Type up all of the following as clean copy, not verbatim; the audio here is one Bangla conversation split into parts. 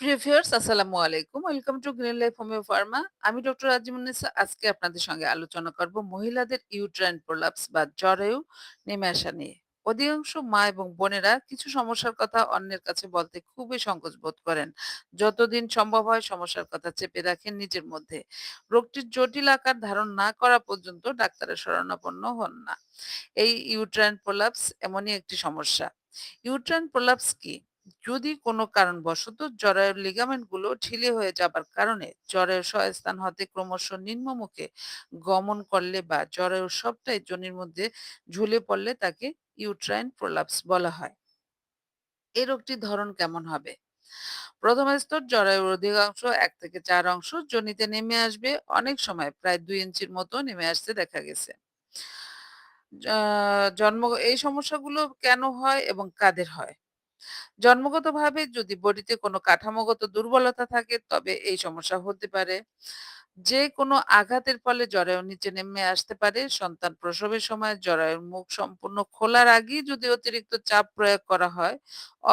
প্রিয় ভিউয়ার্স আসসালামু আলাইকুম। Welcome to green life homeo Pharma. আমি ডক্টর আজিমুন্নেছা। আজকে আপনাদের সঙ্গে আলোচনা করব মহিলাদের ইউট্রাইন প্রোলাপস বা জরায়ু নেমে আসা নিয়ে। অধিকাংশ মা এবং বোনেরা কিছু সমস্যার কথা অন্যের কাছে বলতে খুবই সংকোচ বোধ করেন। যতদিন সম্ভব হয় সমস্যার কথা চেপে রাখেন নিজের মধ্যে। রোগটির জটিল আকার ধারণ না করা পর্যন্ত ডাক্তারের শরণাপন্ন হন না। এই ইউট্রাইন প্রোলাপস এমনই একটি সমস্যা। ইউট্রাইন প্রোলাপস কি? যদি কোনো কারণবশত জরায়ুর লিগামেন্টগুলো ঢিলে হয়ে যাবার কারণে জরায়ুর স্থান হতে ক্রমশ নিম্নমুখে গমন করলে বা জরায়ুর সবটাই যোনির মধ্যে ঝুলে পড়লে তাকে ইউট্রাইন প্রোলাপস বলা হয়। এই রোগটির ধরন কেমন হবে? প্রথম স্তর জরায়ুর অধিকাংশ ১ থেকে ৪ অংশ যোনিতে নেমে আসবে। অনেক সময় প্রায় ২ ইঞ্চির মতো নেমে আসতে দেখা গেছে। জা জন্ম এই সমস্যাগুলো কেন হয় এবং কাদের হয়? জন্মগতভাবে যদি বডিতে কোনো কাঠামোগত দুর্বলতা থাকে তবে এই সমস্যা হতে পারে। যে কোনো আঘাতের ফলে জরায়ু নিচে নেমে আসতে পারে। সন্তান প্রসবের সময় জরায়ুর মুখ সম্পূর্ণ খোলার আগেই যদি অতিরিক্ত চাপ প্রয়োগ করা হয়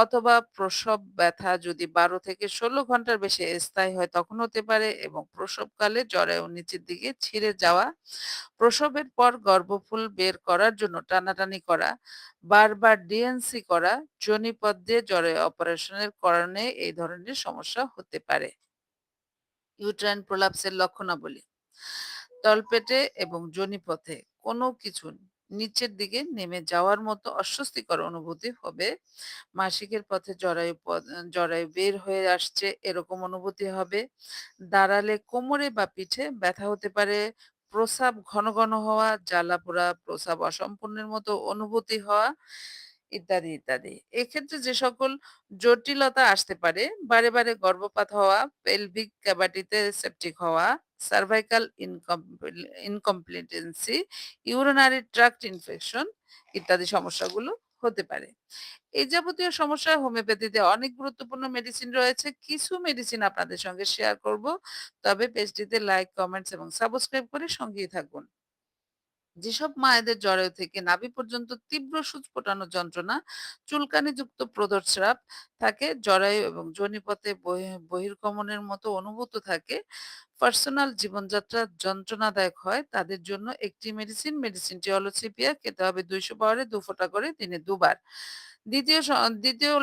অথবা প্রসব ব্যথা যদি ১২ থেকে ১৬ ঘন্টার বেশি স্থায়ী হয় তখন হতে পারে এবং প্রসবকালে জরায়ু নিচের দিকে ছিঁড়ে যাওয়া, প্রসবের পর গর্ভফুল বের করার জন্য টানাটানি করা, বারবার ডিএনসি করা, যোনিপথ দিয়ে জরায়ু অপারেশনের কারণে এই ধরনের সমস্যা হতে পারে। ইউট্রাইন প্রোলাপসের লক্ষণাবলী: তলপেটে এবং যোনিপথে কোনো কিছু নিচের দিকে নেমে যাওয়ার মতো অস্বস্তিকর অনুভূতি হবে। মাসিকের পথে জরায়ু বের হয়ে আসছে এরকম অনুভূতি হবে। দাঁড়ালে কোমরে বা পিঠে ব্যথা হতে পারে। প্রস্রাব ঘন ঘন হওয়া, জ্বালাপোড়া, প্রস্রাব অসম্পূর্ণের মতো অনুভূতি হওয়া ইত্যাদি, ইত্যাদি। এক্ষেত্রে যে সকল জটিলতা আসতে পারে, বারে, বারে গর্ভপাত হওয়া, পেলভিক ক্যাভিটিতে সেপ্টিক হওয়া, সার্ভাইকাল ইনকমপ্লিটেন্সি, ইউরিনারি ট্র্যাক্ট ইনফেকশন ইত্যাদি সমস্যাগুলো হতে পারে। এই যাবতীয় সমস্যায় হোমিওপ্যাথিতে অনেক গুরুত্বপূর্ণ মেডিসিন রয়েছে। কিছু মেডিসিন আপনাদের সঙ্গে শেয়ার করব। তবে পেজটিতে লাইক, কমেন্টস এবং সাবস্ক্রাইব করে সঙ্গেই থাকুন। যেসব মায়েদের জরায়ু থেকে নাভি পর্যন্ত তীব্র সূচ ফোটানো যন্ত্রণা, চুলকানিযুক্ত প্রস্রাব থাকে, জরায়ু এবং যোনিপথে বহির্গমনের মতো অনুভূত থাকে, পার্সোনাল জীবনযাত্রা যন্ত্রণাদায়ক হয়, তাদের জন্য একটি মেডিসিনটি হলো সিপিয়া। খেতে হবে ২০০ পাওয়ারে ২ ফোঁটা করে দিনে ২ বার। দ্বিতীয়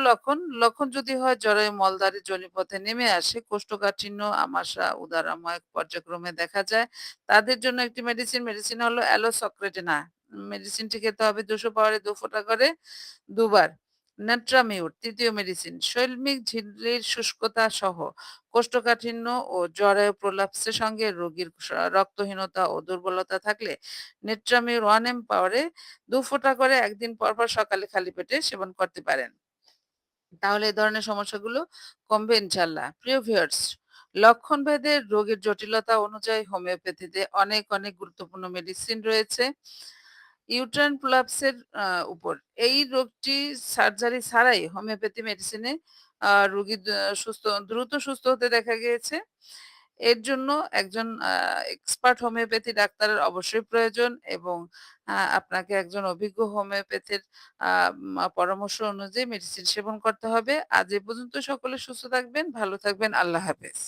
লক্ষণ যদি হয় জরায়ু মলদ্বারে যোনিপথে নেমে আসে, কোষ্ঠকাঠিন্য, আমাশা, উদরাময় পর্যায়ক্রমে দেখা যায়, তাদের জন্য একটি মেডিসিন হলো অ্যালোসক্রেটিনা। মেডিসিনটি খেতে হবে ২০০ পাওয়ারে ২ ফোঁটা করে ২ বার। নেট্রামিউর ৩য় মেডিসিন। শৈল্মিক ঝিল্লির শুষ্কতা সহ কোষ্ঠকাঠিন্য ও জরায়ু প্রলাপসের সঙ্গে রোগীর রক্তহীনতা ও দুর্বলতা থাকলে নেট্রামিউর 1 এম পাওয়ারে ২ ফোঁটা করে ১ দিন পর, পর সকালে খালি পেটে সেবন করতে পারেন। তাহলে এ ধরনের সমস্যাগুলো কমবে ইনশাআল্লাহ। প্রিয় ভিউয়ার্স, লক্ষণ ভেদে রোগের জটিলতা অনুযায়ী হোমিওপ্যাথিতে অনেক, অনেক গুরুত্বপূর্ণ মেডিসিন রয়েছে। ইউট্রাইন প্রলাপসের উপর এই রোগটি সার্জারি ছাড়াই হোমিওপ্যাথি মেডিসিনে রোগী দ্রুত সুস্থ হতে দেখা গিয়েছে। এর জন্য একজন এক্সপার্ট হোমিওপ্যাথি ডাক্তারের অবশ্যই প্রয়োজন এবং আপনাকে একজন অভিজ্ঞ হোমিওপ্যাথির আ পরামর্শ অনুযায়ী মেডিসিন সেবন করতে হবে। আজ এ পর্যন্ত সকলে সুস্থ থাকবেন, ভালো থাকবেন। আল্লাহ হাফেজ।